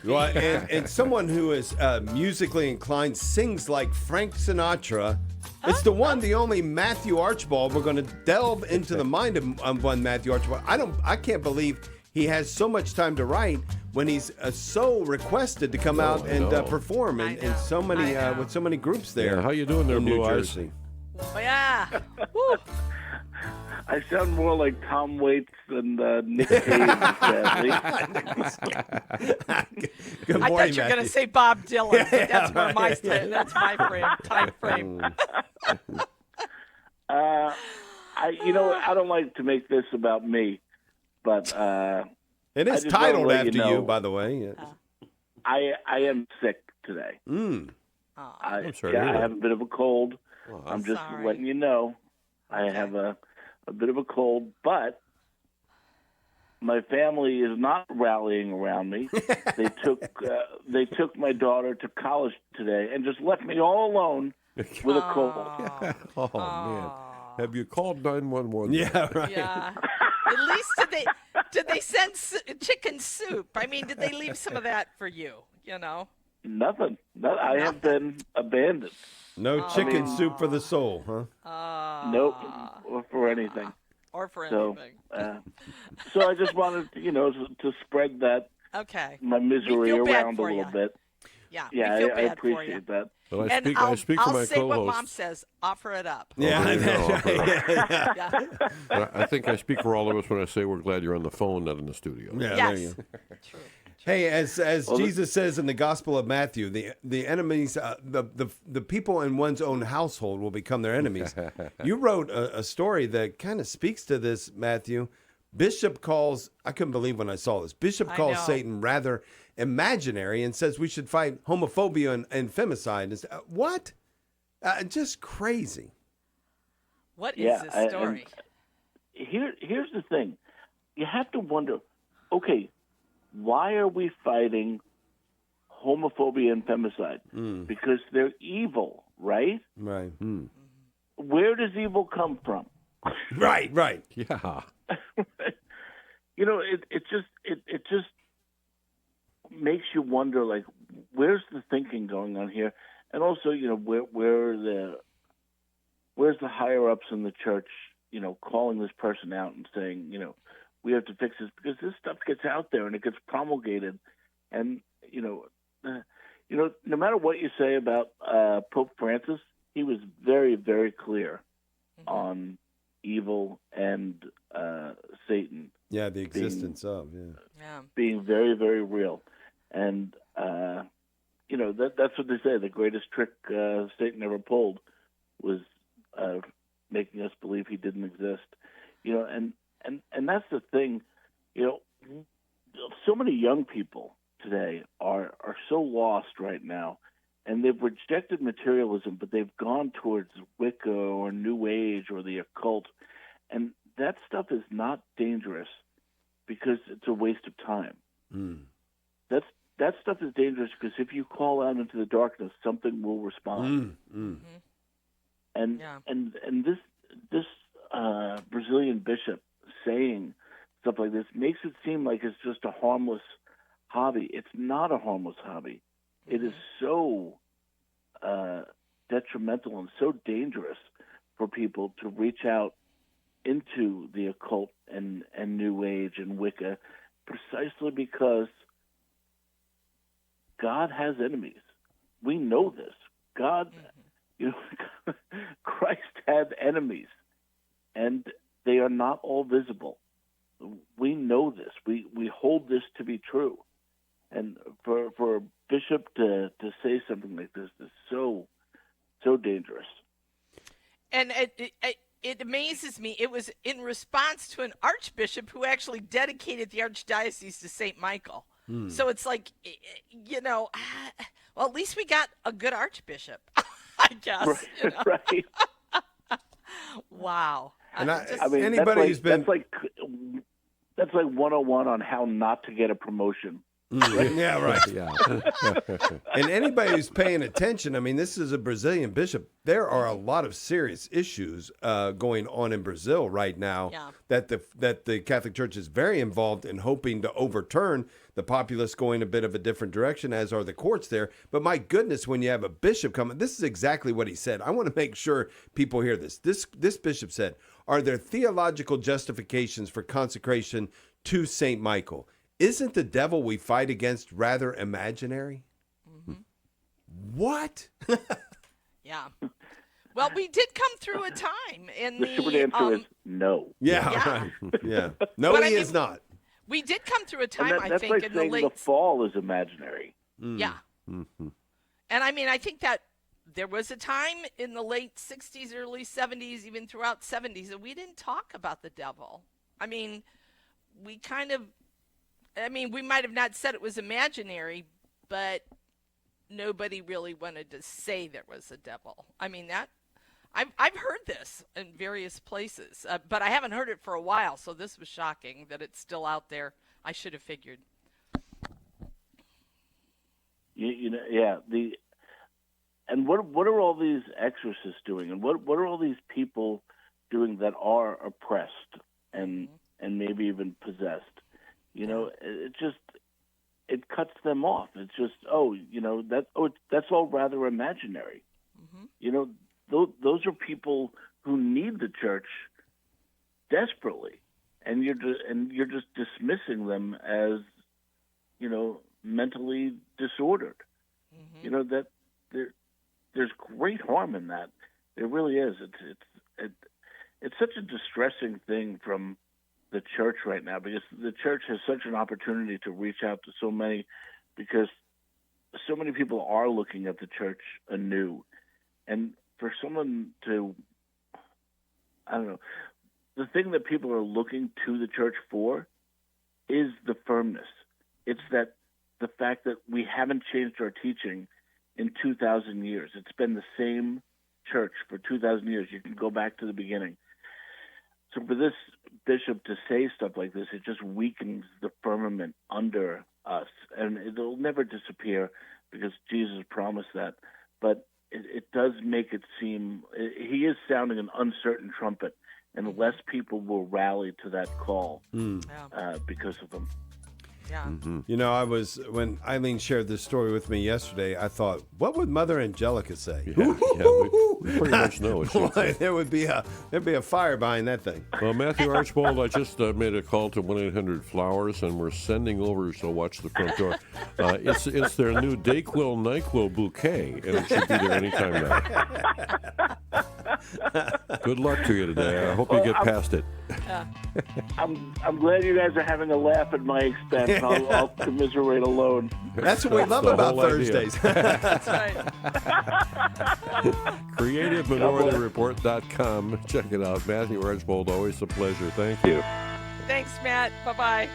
Well, and someone who is musically inclined sings like Frank Sinatra. It's the one, the only Matthew Archbold. We're going to delve into the mind of one Matthew Archbold. I can't believe he has so much time to write when he's so requested to come out and perform in so many with so many groups there. Yeah, how you doing there, in Blue New Eyes? Jersey? Oh, yeah. Woo. I sound more like Tom Waits than Nick Cave, sadly. Good morning, I thought you were going Matthew. to say Bob Dylan. But that's where that's my time frame. I don't like to make this about me, but It is I just titled wanna let after you know- you, by the way. Yeah. I am sick today. I'm sorry to hear I that. have a bit of a cold. Well, I'm just sorry. letting you know. I have a bit of a cold, but my family is not rallying around me. They took my daughter to college today and just left me all alone with a cold. Oh, man. Have you called 911? Yeah, right. Yeah. At least did they send chicken soup? I mean, did they leave some of that for you? You know. Nothing. I have been abandoned. No chicken soup for the soul, huh? Nope, or for anything. Or for So, anything. so I just wanted, to spread that Okay. my misery We feel bad around a for little ya. bit. Yeah. Yeah, we feel I bad for you. appreciate that. Well, And I speak for I'll my say what Mom co-host. says. Offer it up. Yeah, there you go. Yeah. I think I speak for all of us when I say we're glad you're on the phone, not in the studio. Yeah, there Yes. you go. True. Hey, as Jesus says in the Gospel of Matthew, the enemies, the people in one's own household will become their enemies. You wrote a story that kind of speaks to this, Matthew. Bishop calls, I couldn't believe when I saw this, Bishop I calls know. Satan rather imaginary and says we should fight homophobia and femicide. What? Just crazy. What is Yeah, this story? Here's the thing. You have to wonder, okay, why are we fighting homophobia and femicide? Because they're evil, right? Right. Where does evil come from? Right. Yeah. It just makes you wonder, like, where's the thinking going on here? And also, where's the higher ups in the church, calling this person out and saying, we have to fix this, because this stuff gets out there and it gets promulgated, and no matter what you say about Pope Francis, he was very, very clear on evil and Satan. Yeah, the existence of, Yeah. Being very, very real. And, that's what they say. The greatest trick Satan ever pulled was making us believe he didn't exist. And that's the thing. So many young people today are so lost right now. And they've rejected materialism, but they've gone towards Wicca or New Age or the occult. And that stuff is not dangerous because it's a waste of time. That stuff is dangerous because if you call out into the darkness, something will respond. And this Brazilian bishop saying stuff like this makes it seem like it's just a harmless hobby. It's not a harmless hobby. It is so detrimental and so dangerous for people to reach out into the occult and New Age and Wicca, precisely because God has enemies. We know this. God, Christ had enemies, and they are not all visible. We know this. We hold this to be true. And for a bishop to say something like this is so dangerous. And it amazes me. It was in response to an archbishop who actually dedicated the archdiocese to St. Michael. So it's like, well, at least we got a good archbishop, I guess. Right. Wow. And that's anybody who's been like 101 on how not to get a promotion. Yeah, right. Yeah. And anybody who's paying attention, I mean, this is a Brazilian bishop. There are a lot of serious issues going on in Brazil right now that the Catholic Church is very involved in hoping to overturn. The populace going a bit of a different direction, as are the courts there. But my goodness, when you have a bishop coming, this is exactly what he said. I want to make sure people hear this. This bishop said, "Are there theological justifications for consecration to Saint Michael? Isn't the devil we fight against rather imaginary?" Mm-hmm. What? Yeah. Well, we did come through a time in The short answer is no. Yeah, right. Yeah. No, But he I mean, is not. We did come through a time, And I that's think, like in the saying late... the fall is imaginary. Yeah. Mm-hmm. And I mean, I think that there was a time in the late 60s, early 70s, even throughout 70s, that we didn't talk about the devil. I mean, we might have not said it was imaginary, but nobody really wanted to say there was a devil. I mean, I've heard this in various places, but I haven't heard it for a while, so this was shocking that it's still out there. I should have figured. And what are all these exorcists doing, and what are all these people doing that are oppressed and maybe even possessed? It cuts them off. It's just that's all rather imaginary. Mm-hmm. Those are people who need the church desperately, and you're just dismissing them as mentally disordered. Mm-hmm. That there's great harm in that. There really is. It's such a distressing thing from the church right now, because the church has such an opportunity to reach out to so many, because so many people are looking at the church anew. And for someone to, I don't know, the thing that people are looking to the church for is the firmness. It's that the fact that we haven't changed our teaching in 2,000 years. It's been the same church for 2,000 years. You can go back to the beginning. So for this bishop to say stuff like this, it just weakens the firmament under us. And it'll never disappear because Jesus promised that. But it does make it seem he is sounding an uncertain trumpet, and less people will rally to that call because of him. Yeah. Mm-hmm. When Eileen shared this story with me yesterday, I thought, what would Mother Angelica say? Yeah, we pretty much know what she'd say. There'd be a fire behind that thing. Well, Matthew Archbold, I just made a call to 1-800-Flowers, and we're sending over, so watch the front door. It's their new Dayquil NyQuil bouquet, and it should be there anytime now. Good luck to you today. I hope you get past it. I'm glad you guys are having a laugh at my expense. I'll commiserate alone. That's what we love about Thursdays. That's right. CreativeMinorityReport.com. Check it out. Matthew Archbold, always a pleasure. Thank you. Thanks, Matt. Bye-bye.